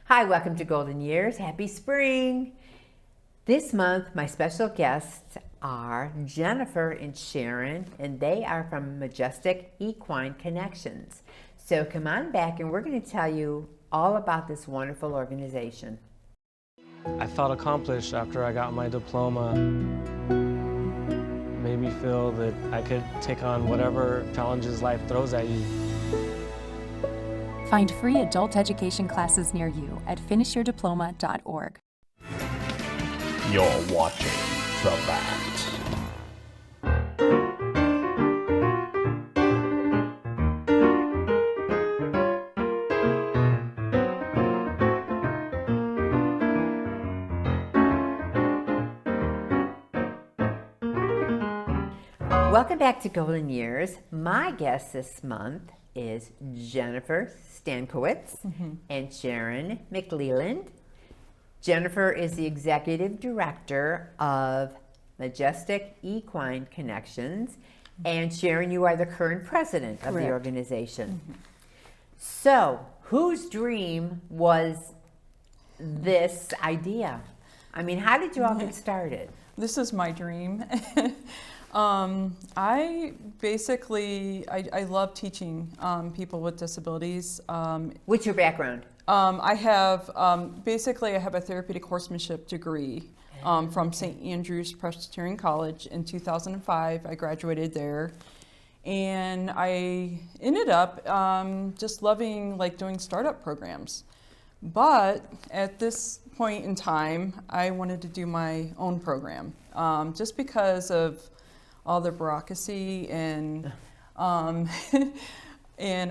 Hi, welcome to Golden Years. Happy spring. This month, my special guests are Jennifer and Sharon, and they are from Majestic Equine Connections. So come on back, and we're going to tell you all about this wonderful organization. I felt accomplished after I got my diploma. It made me feel that I could take on whatever challenges life throws at you. Find free adult education classes near you at finishyourdiploma.org. You're watching The Bat. Welcome back to Golden Years. My guest this month is Jennifer Stankiewicz and Sharon McClelland. Jennifer is the Executive Director of Majestic Equine Connections, and Sharon, you are the current President of the organization. So, whose dream was this idea? I mean, how did you all get started? This is my dream. I love teaching people with disabilities. What's your background? I have a therapeutic horsemanship degree from St. Andrew's Presbyterian College in 2005. I graduated there, and I ended up just loving doing startup programs. But at this point in time, I wanted to do my own program, just because of all the bureaucracy and and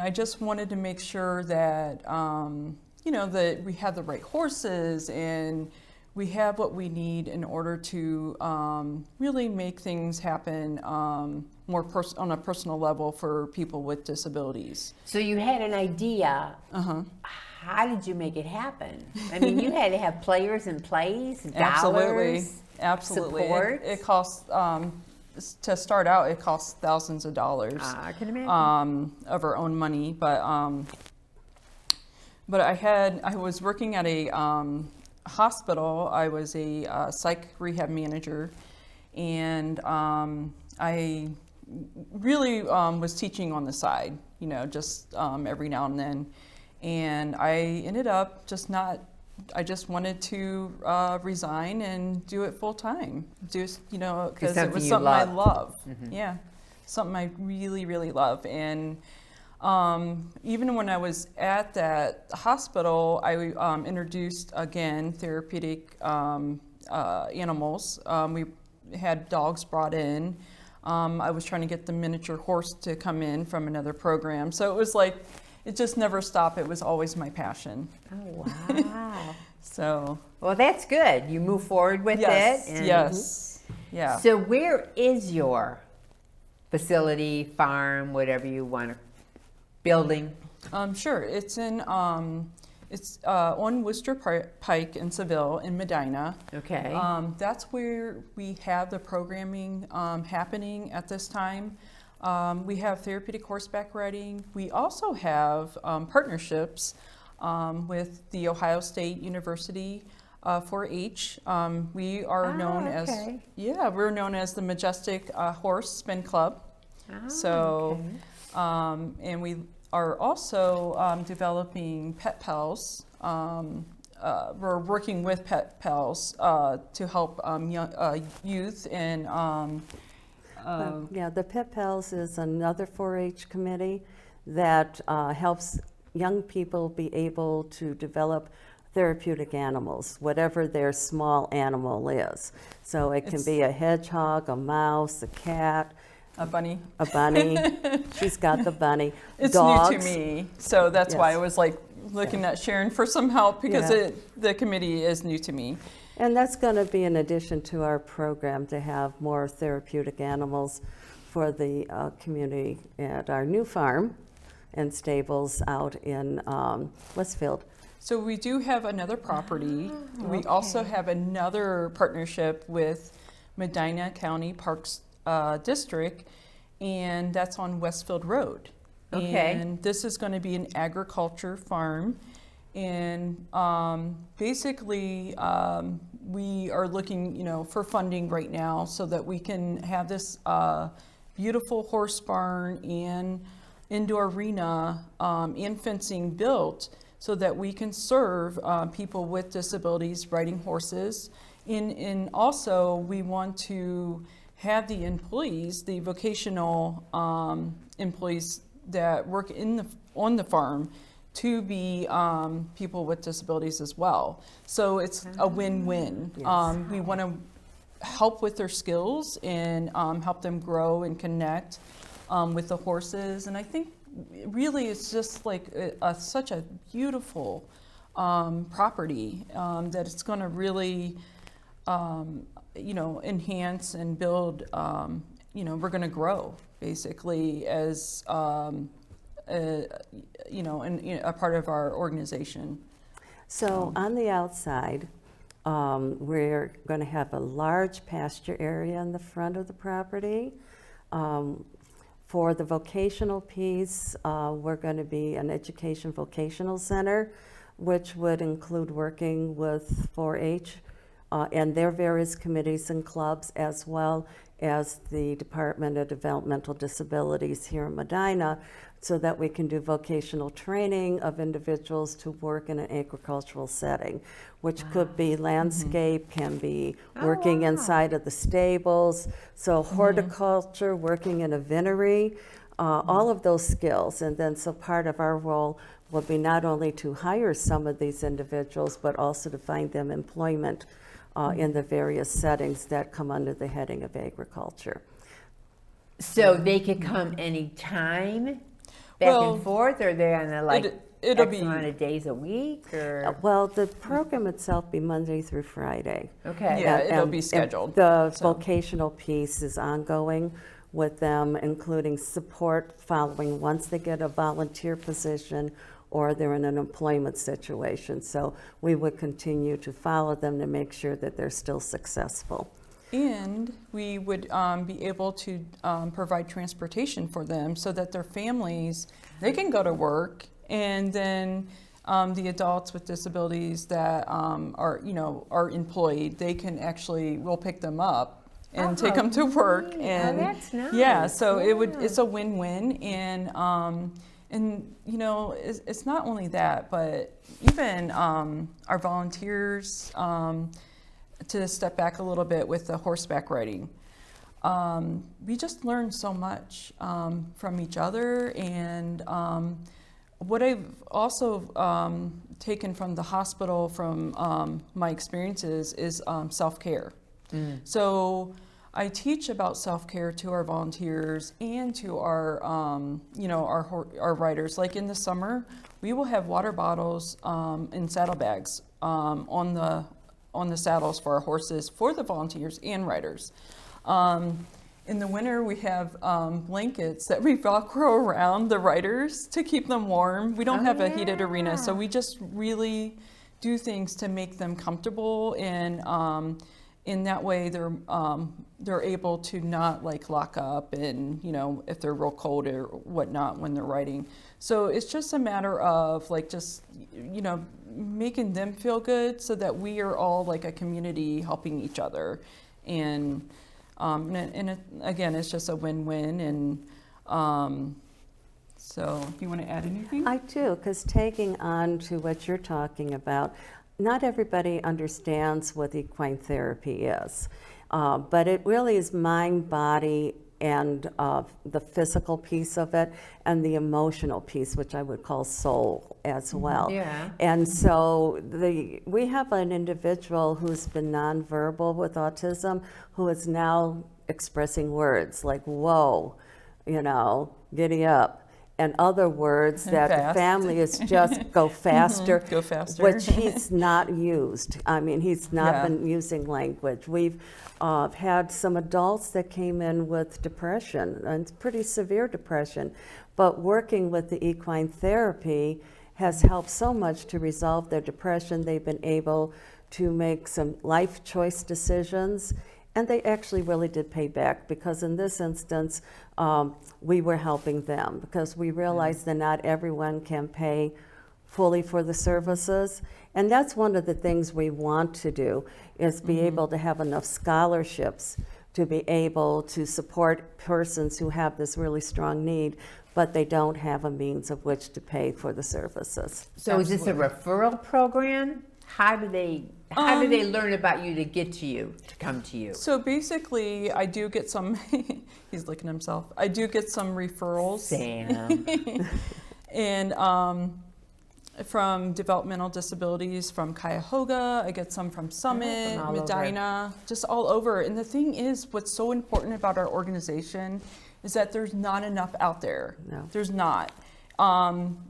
I just wanted to make sure that that we have the right horses and we have what we need in order to really make things happen more on a personal level for people with disabilities. So you had an idea. How did you make it happen? I mean, you had to have players in place, dollars, absolutely. Support. It costs to start out. It costs thousands of dollars. I can imagine. Of our own money, but I was working at a hospital. I was a psych rehab manager, and I really was teaching on the side, just every now and then. And I ended up I just wanted to resign and do it full time, because it was something I love. Yeah, something I really, really love. And even when I was at that hospital, I introduced, again, therapeutic animals. We had dogs brought in. I was trying to get the miniature horse to come in from another program. So it was it just never stopped. It was always my passion. Oh, wow. So. Well, that's good. You move forward with it. And yes. Yeah. So where is your facility, farm, whatever you want to, building? Sure. It's in, it's on Worcester Pike in Seville in Medina. Okay. That's where we have the programming happening at this time. We have therapeutic horseback riding. We also have partnerships with the Ohio State University 4-H. We are known as we're known as the Majestic Horse Spin Club. And we are also developing pet pals. We're working with pet pals to help youth and the Pet Pals is another 4-H committee that helps young people be able to develop therapeutic animals, whatever their small animal is. So it can be a hedgehog, a mouse, a cat, a bunny. A bunny. She's got the bunny. It's Dogs. new to me, so that's why I was looking at Sharon for some help, because the committee is new to me. And that's going to be in addition to our program to have more therapeutic animals for the community at our new farm and stables out in Westfield. So we do have another property. We also have another partnership with Medina County Parks District, and that's on Westfield Road. Okay. And this is going to be an agriculture farm. And basically, we are looking, for funding right now so that we can have this beautiful horse barn and indoor arena and fencing built so that we can serve people with disabilities riding horses. And also, we want to have the employees, the vocational employees that work on the farm, to be people with disabilities as well. So it's a win-win. Yes. We want to help with their skills and help them grow and connect with the horses. And I think really it's just like such a beautiful property that it's going to really enhance and build. We're going to grow basically as a part of our organization. So on the outside, we're going to have a large pasture area in the front of the property. For the vocational piece, we're going to be an education vocational center, which would include working with 4-H and their various committees and clubs, as well as the Department of Developmental Disabilities here in Medina, so that we can do vocational training of individuals to work in an agricultural setting, which could be landscape, can be working inside of the stables, so horticulture, working in a vinery, all of those skills. And then so part of our role will be not only to hire some of these individuals, but also to find them employment in the various settings that come under the heading of agriculture. So they could come anytime, back and forth, or they're on a it'll X be amount of days a week, or Well, the program itself be Monday through Friday. okay. Yeah, And- it'll and- be and scheduled, The so. vocational piece is ongoing with them, including support following once they get a volunteer position or they're in an employment situation. So we would continue to follow them to make sure that they're still successful. And we would be able to provide transportation for them so that their families, they can go to work, and then the adults with disabilities that are employed, they can actually, we'll pick them up and take them to work. neat. And that's nice. yeah, so it's a win-win. And it's not only that, but even our volunteers, to step back a little bit with the horseback riding, we just learn so much from each other. And what I've also taken from the hospital from my experiences is self-care. So I teach about self-care to our volunteers and to our our riders. Like in the summer, we will have water bottles in saddlebags on the saddles for our horses, for the volunteers and riders. In the winter, we have blankets that we Velcro around the riders to keep them warm. We don't have a heated arena, so we just really do things to make them comfortable, and in that way they're able to not like lock up and if they're real cold or whatnot when they're riding. So it's just a matter of like just making them feel good so that we are all like a community helping each other, and again, it's just a win-win. And so do you want to add anything? I do, because taking on to what you're talking about, not everybody understands what equine therapy is, but it really is mind, body, and the physical piece of it, and the emotional piece, which I would call soul as well. Yeah. And so we have an individual who's been nonverbal with autism who is now expressing words like, whoa, giddy up. And other words that Fast. the family is just go faster, Go faster. which he's not used. I mean, he's not Yeah. been using language. We've had some adults that came in with depression, and pretty severe depression, but working with the equine therapy has helped so much to resolve their depression. They've been able to make some life choice decisions, and they actually really did pay back, because in this instance, we were helping them, because we realized that not everyone can pay fully for the services. And that's one of the things we want to do, is be able to have enough scholarships to be able to support persons who have this really strong need, but they don't have a means of which to pay for the services. So is this a referral program? How do they learn about you to get to you, to come to you? So basically, I do get some, he's licking himself, I do get some referrals. Sam. And from developmental disabilities from Cuyahoga, I get some from Summit, from all over. Medina, just all over. And the thing is, what's so important about our organization is that there's not enough out there. No. There's not.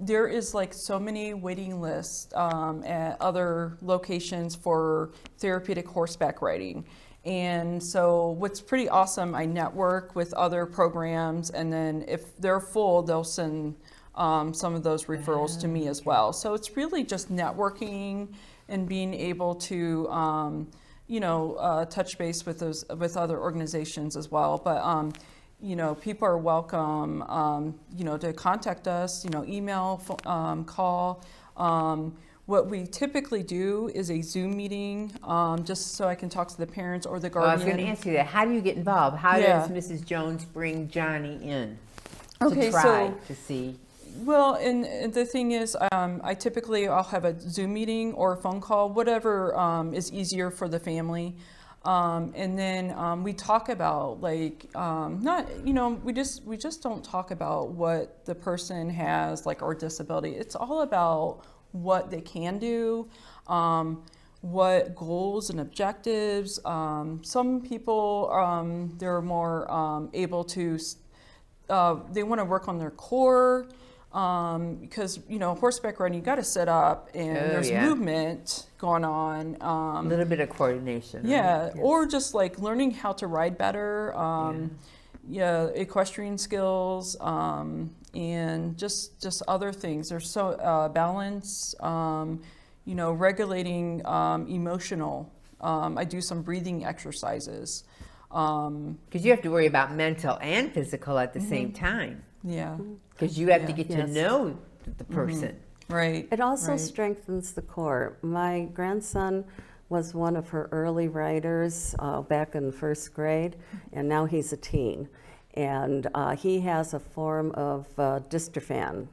There is like so many waiting lists at other locations for therapeutic horseback riding. And so what's pretty awesome, I network with other programs, and then if they're full, they'll send some of those referrals to me as well. So it's really just networking and being able to, touch base with other organizations as well. But people are welcome, to contact us, email, call. What we typically do is a Zoom meeting, just so I can talk to the parents or the Well, I was guardian. going to ask you that. How do you get involved? How Yeah. does Mrs. Jones bring Johnny in Okay, to try so- to see? Well, and the thing is, I'll have a Zoom meeting or a phone call, whatever is easier for the family. And then we talk about we just don't talk about what the person has, like, or disability. It's all about what they can do, what goals and objectives. Some people, they're more able to, they want to work on their core. Because horseback riding, you got to sit up, and there's yeah. movement going on. A little bit of coordination. right? Yeah, Yes. or just like learning how to ride better. Equestrian skills, and just other things. There's so balance. Regulating emotional. I do some breathing exercises. Because you have to worry about mental and physical at the same time. Yeah, Because you have to Yeah. get Yes. to know the person. right. It also right. strengthens the core. My grandson was one of her early riders back in first grade, and now he's a teen. And he has a form of dystrophan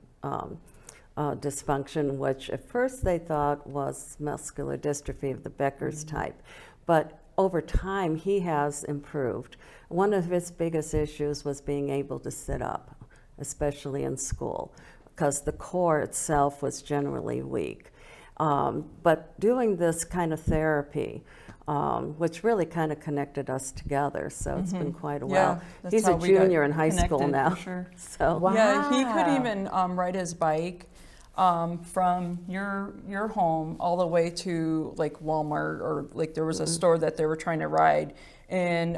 dysfunction, which at first they thought was muscular dystrophy of the Becker's type. But over time, he has improved. One of his biggest issues was being able to sit up, especially in school, because the core itself was generally weak. But doing this kind of therapy, which really kind of connected us together, so it's been quite a Yeah, while. that's He's how a we got junior in high school connected, now. for sure. So Wow. Yeah, he could even ride his bike from your home all the way to like Walmart, or like there was a store that they were trying to ride. And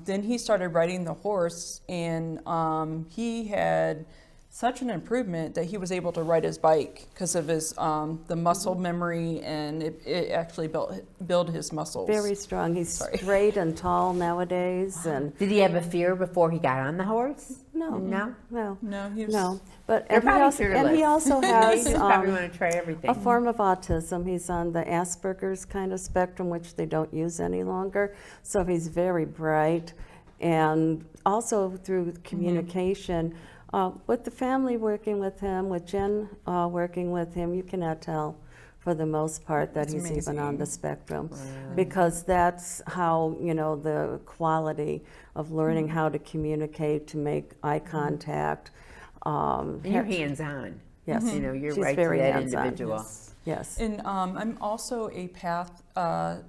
then he started riding the horse, and he had such an improvement that he was able to ride his bike because of his the muscle memory, and it actually built his muscles. very strong. He's Sorry. straight and tall nowadays, and Did he have a fear before he got on the horse? no, No? No, he was, no. But They're and he, probably also, and he fearless. also He has just probably want to try everything. a form of autism. He's on the Asperger's kind of spectrum, which they don't use any longer. So he's very bright, and also through communication. With the family working with him, with Jen working with him, you cannot tell for the most part that That's he's even on amazing. the spectrum, because that's how, the quality of learning how to communicate, to make eye contact. And you're hands-on. Yes. You know, you're She's right very to that hands-on. individual. Yes. And I'm also a CTR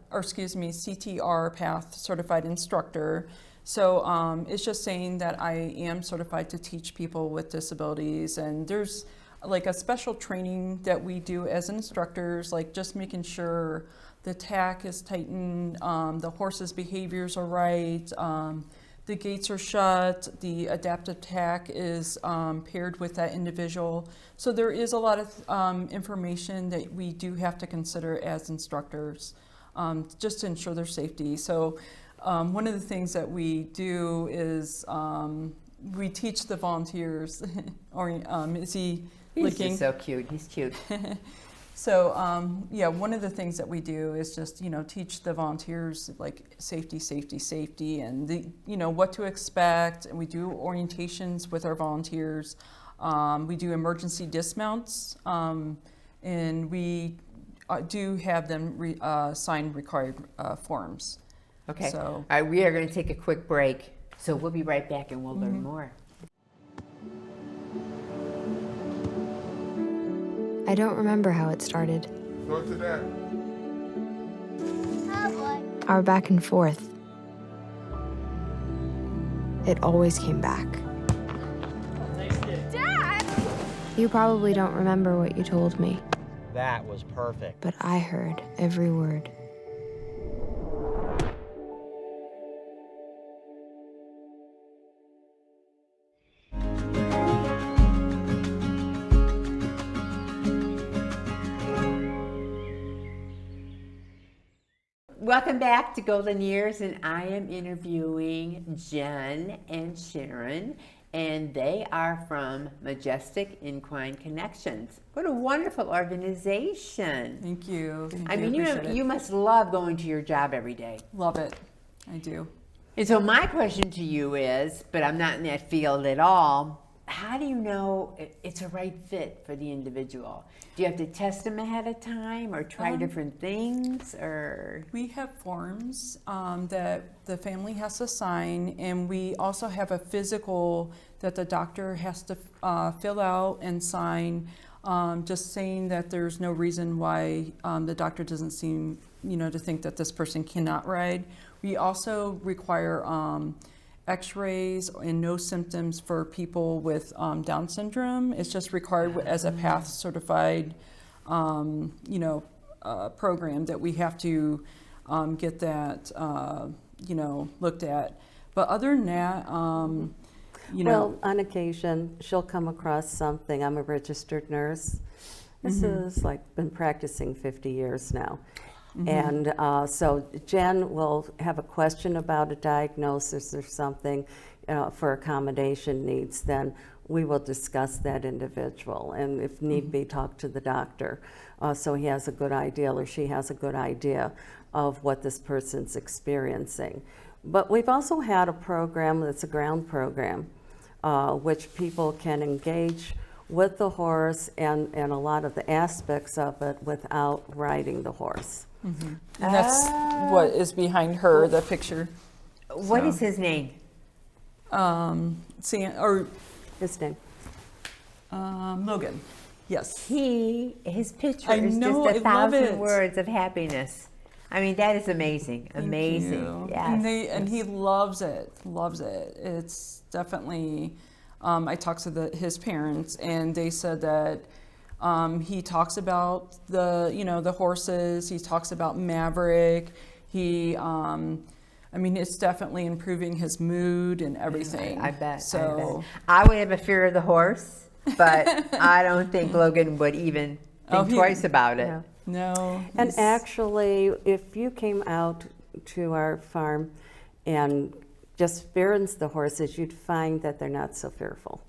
PATH certified instructor. So it's just saying that I am certified to teach people with disabilities, and there's like a special training that we do as instructors, like just making sure the tack is tightened, the horse's behaviors are right, the gates are shut, the adaptive tack is paired with that individual. So there is a lot of information that we do have to consider as instructors, just to ensure their safety. So one of the things that we do is we teach the volunteers, or He's licking. just so cute. He's cute. So yeah, one of the things that we do is just, teach the volunteers like safety, and what to expect. And we do orientations with our volunteers. We do emergency dismounts, and we do have them sign required forms. Okay. So, all right, we are going to take a quick break. So we'll be right back and we'll learn more. I don't remember how it started. Go to that. Our back and forth. It always came back. Dad! You probably don't remember what you told me, That was perfect. but I heard every word. Welcome back to Golden Years, and I am interviewing Jen and Sharon, and they are from Majestic Equine Connections. What a wonderful organization. thank you. I mean, appreciate you it. must love going to your job every day. Love it. I do. And so my question to you is, but I'm not in that field at all, how do you know it's a right fit for the individual? Do you have to test them ahead of time or try different things, or? We have forms that the family has to sign, and we also have a physical that the doctor has to fill out and sign, just saying that there's no reason why the doctor doesn't seem, to think that this person cannot ride. We also require X-rays and no symptoms for people with Down syndrome. It's just required as a PATH certified, program that we have to get that, looked at. But other than that, Well, on occasion, she'll come across something. I'm a registered nurse. This is been practicing 50 years now. And so Jen will have a question about a diagnosis or something for accommodation needs, then we will discuss that individual, and if need be, talk to the doctor so he has a good idea, or she has a good idea of what this person's experiencing. But we've also had a program that's a ground program, which people can engage with the horse and a lot of the aspects of it without riding the horse. and that's what is behind her, the picture. What is his name? His name? Logan. Yes. His picture I is know, just I love 1,000 it. words of happiness. I mean, that is amazing. Amazing. You. Yes. And he loves it. Loves it. It's definitely. I talked to his parents, and they said that he talks about the horses. He talks about Maverick. It's definitely improving his mood and everything. I bet. So I would have a fear of the horse, but I don't think Logan would even think twice about it. no. And actually, if you came out to our farm and just experienced the horses, you'd find that they're not so fearful,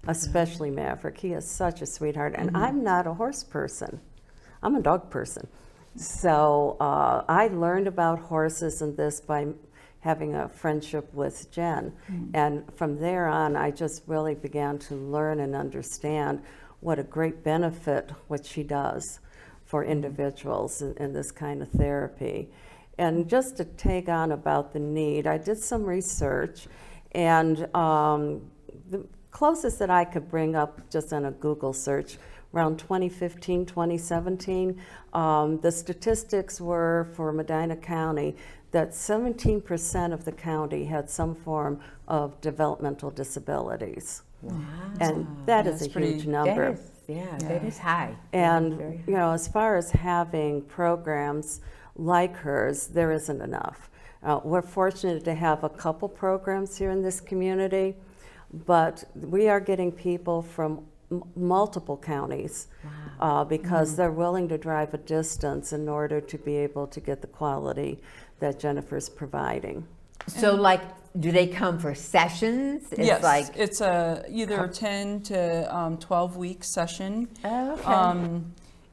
especially Maverick. He is such a sweetheart, and I'm not a horse person. I'm a dog person. So I learned about horses and this by having a friendship with Jen. And from there on, I just really began to learn and understand what a great benefit what she does for individuals in this kind of therapy. And just to take on about the need, I did some research, and the closest that I could bring up just on a Google search, around 2015, 2017, the statistics were for Medina County that 17% of the county had some form of developmental disabilities. Wow. And that is That's a pretty- huge number. That is high. And, as far as having programs like hers, there isn't enough. We're fortunate to have a couple programs here in this community, but we are getting people from multiple counties because they're willing to drive a distance in order to be able to get the quality that Jennifer's providing. So like do they come for sessions? It's yes, like, it's either 10 to 12-week session. oh, okay.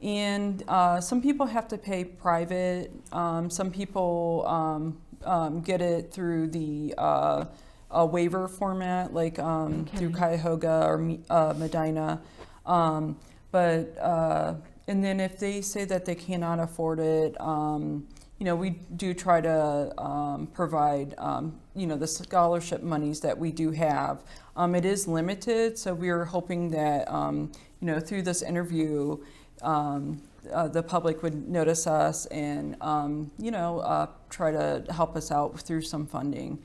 And some people have to pay private. Some people get it through the a waiver format, like through Cuyahoga or Medina. And then if they say that they cannot afford it, we do try to provide, the scholarship monies that we do have. It is limited, so we're hoping that, through this interview, the public would notice us and, try to help us out through some funding.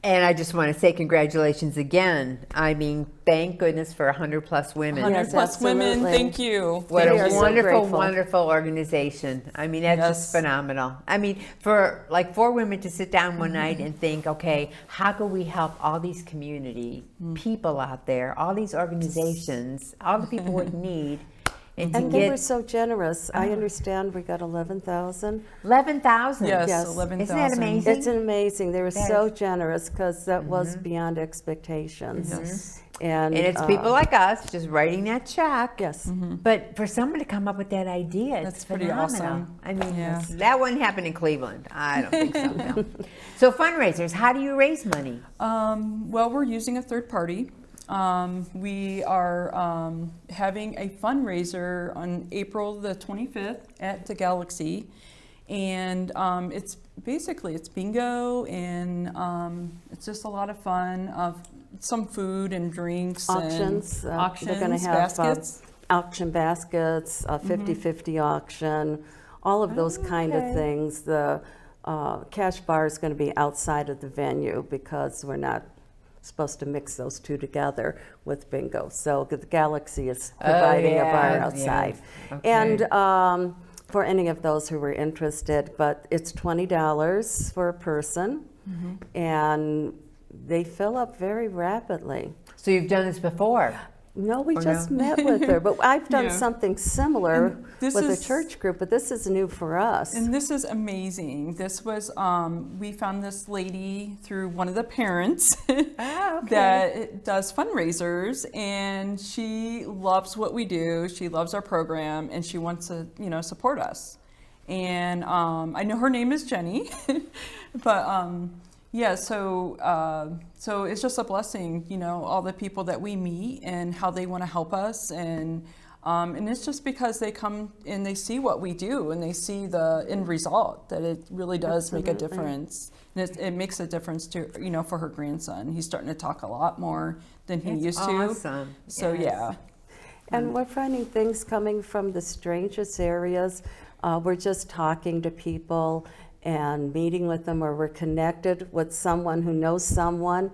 And I just want to say congratulations again. I mean, thank goodness for 100 plus women. 100 Yes, plus women, absolutely. thank you. What We a are so wonderful, grateful. wonderful organization. I mean, that's just Yes. phenomenal. I mean, for like 4 women to sit down one night and think, okay, how can we help all these community people out there, all these organizations, all the people with need, and to And they were get so generous. I understand we got 11,000. 11,000. Yes, Yes. 11,000. Isn't that amazing? It's amazing. They were That so is- generous because that was beyond expectations. Yes. And And it's people like us just writing that check. yes. But for someone to come up with that idea, it's That's pretty phenomenal. awesome. I mean, Yeah. that wouldn't happen in Cleveland. I don't think so. No. So fundraisers, how do you raise money? Well, we're using a third party. We are having a fundraiser on April the 25th at the Galaxy. And it's bingo, and it's just a lot of fun of some food and drinks. Auctions. And auctions, They're going to have baskets. auction baskets, 50-50 auction, all of those kind of things. The cash bar is going to be outside of the venue because we're not supposed to mix those two together with bingo. So the Galaxy is providing a bar yeah, outside. yeah. Okay. And for any of those who were interested, but it's $20 for a person, and they fill up very rapidly. So you've done this before. No, we Or just no? met with her, but I've done Yeah. something similar And this with a is- church group, but this is new for us. And this is amazing. This was, we found this lady through one of the parents that does fundraisers, and she loves what we do. She loves our program, and she wants to, support us. And I know her name is Jenny, but yeah, so it's just a blessing, all the people that we meet and how they want to help us, and it's just because they come and they see what we do and they see the end result, that it really does make a difference. And it makes a difference to, for her grandson. He's starting to talk a lot more than he used to. Awesome. So Yes. yeah. And we're finding things coming from the strangest areas. We're just talking to people and meeting with them, or we're connected with someone who knows someone,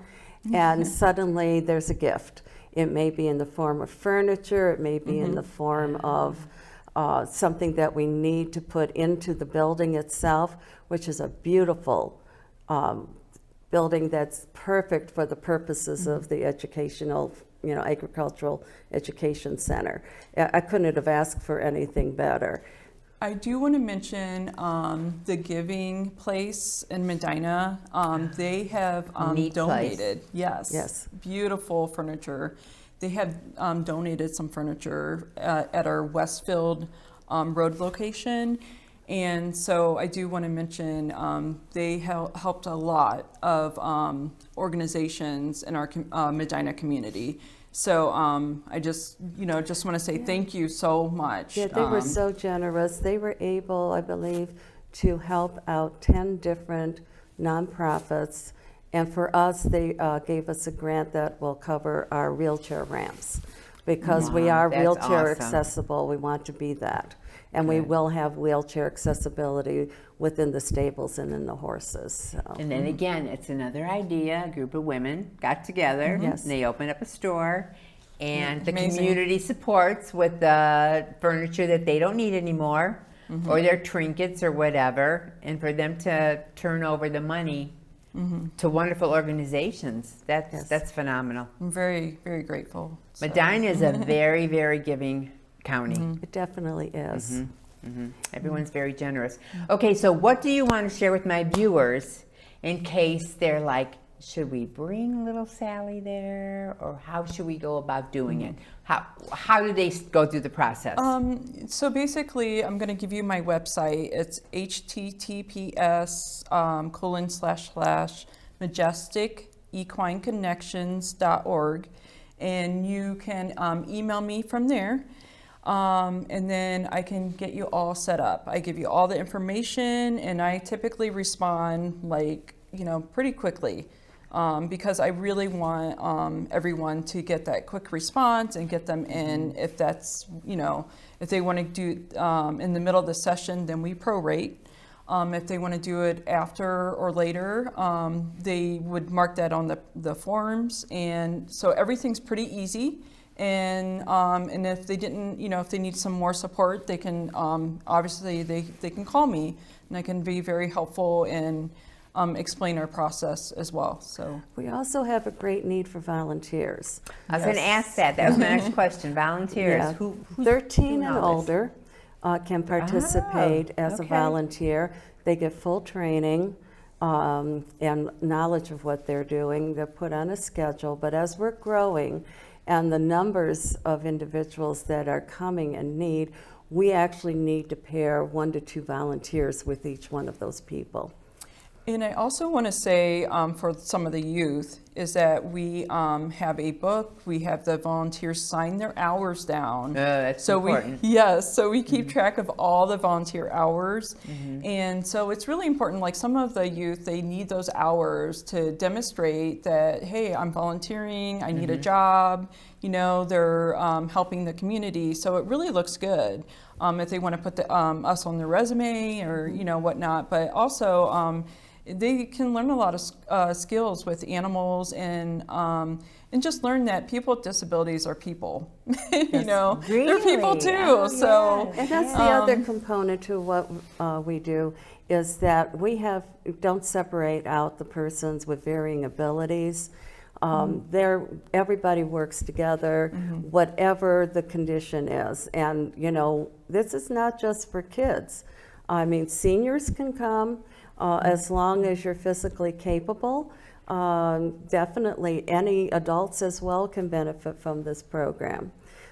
and suddenly there's a gift. It may be in the form of furniture, it may be in the form of something that we need to put into the building itself, which is a beautiful building that's perfect for the purposes of the educational, agricultural education center. I couldn't have asked for anything better. I do want to mention the Giving Place in Medina. They have Neat donated, place. Yes. beautiful furniture. They have donated some furniture at our Westfield Road location. And so I do want to mention they helped a lot of organizations in our Medina community. So I just want to say thank you so much. Yeah, they were so generous. They were able, I believe, to help out 10 different nonprofits. And for us, they gave us a grant that will cover our wheelchair ramps. Because we are that's wheelchair awesome. accessible, we want to be that. And we Good. will have wheelchair accessibility within the stables and in the horses. So. And then again, it's another idea. A group of women got together. Yes. And they opened up a store. And the Amazing. community supports with the furniture that they don't need anymore, or their trinkets or whatever. And for them to turn over the money to wonderful organizations, that's phenomenal. I'm very, very grateful. So. Medina is a very, very giving county. It definitely is. Everyone's very generous. Okay, so what do you want to share with my viewers in case they're like, should we bring little Sally there, or how should we go about doing it? How do they go through the process? So basically, I'm going to give you my website. It's https://Majestic-equineconnections.org, and you can email me from there. And then I can get you all set up. I give you all the information, and I typically respond pretty quickly, because I really want everyone to get that quick response and get them in. If that's, if they want to do in the middle of the session, then we prorate. If they want to do it after or later, they would mark that on the forms, and so everything's pretty easy. And if they didn't, if they need some more support, they can obviously they can call me, and I can be very helpful and explain our process as well. So we also have a great need for volunteers. I was going to ask that. That was my next question. Volunteers. Yeah. Who's 13 and doing all this? older can participate as a okay. volunteer. They get full training and knowledge of what they're doing. They're put on a schedule. But as we're growing, and the numbers of individuals that are coming in need, we actually need to pair 1 to 2 volunteers with each one of those people. And I also want to say for some of the youth is that we have a book. We have the volunteers sign their hours down. That's so important. So we keep track of all the volunteer hours. And so it's really important. Like some of the youth, they need those hours to demonstrate that, hey, I'm volunteering, I need a job. They're helping the community. So it really looks good if they want to put us on their resume or, whatnot. But also, they can learn a lot of skills with animals and just learn that people with disabilities are people. They're people too. Oh, so And that's the other component to what we do, is that we don't separate out the persons with varying abilities. Everybody works together, whatever the condition is. And this is not just for kids. I mean, seniors can come. As long as you're physically capable. Definitely any adults as well can benefit from this program.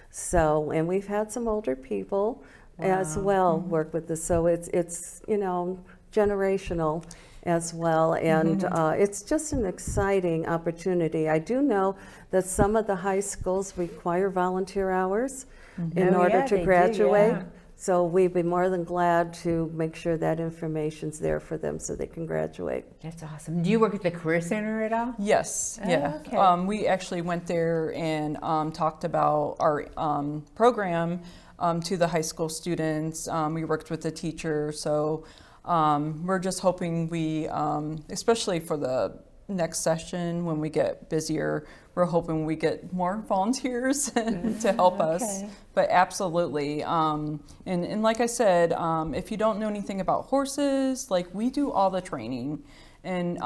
So, and we've had some older people as well work with this. So it's generational as well, and it's just an exciting opportunity. I do know that some of the high schools require volunteer hours in order to graduate. Do, yeah. So we'd be more than glad to make sure that information's there for them so they can graduate. That's awesome. Do you work at the Career Center at all? Yes, yeah. Okay. We actually went there and talked about our program to the high school students. We worked with the teacher, so we're just hoping we, especially for the next session when we get busier, we're hoping we get more volunteers to help us. But absolutely, and like I said, if you don't know anything about horses, like we do all the training. And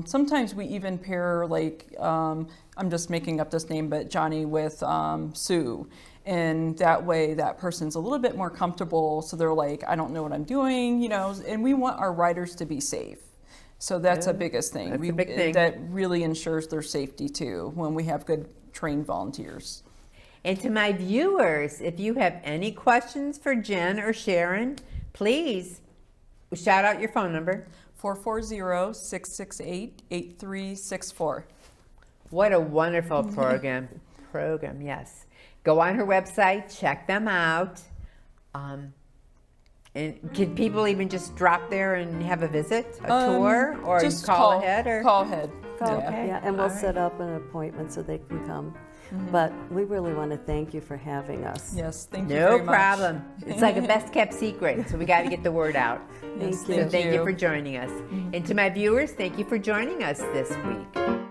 sometimes we even pair, I'm just making up this name, but Johnny with Sue. And that way that person's a little bit more comfortable. So they're like, I don't know what I'm doing, and we want our riders to be safe. So that's the biggest thing. That's a big thing. That really ensures their safety too when we have good trained volunteers. And to my viewers, if you have any questions for Jen or Sharon, please shout out your phone number. 440-668-8364. What a wonderful program, yes. Go on her website, check them out. And can people even just drop there and have a visit, a tour, or just call ahead? Or call ahead. Okay. Yeah, and we'll All right. set up an appointment so they can come. But we really want to thank you for having us. Yes, thank you No very much. problem. It's like a best kept secret, so we got to get the word out. Thank So you. thank you for joining us. And to my viewers, thank you for joining us this week.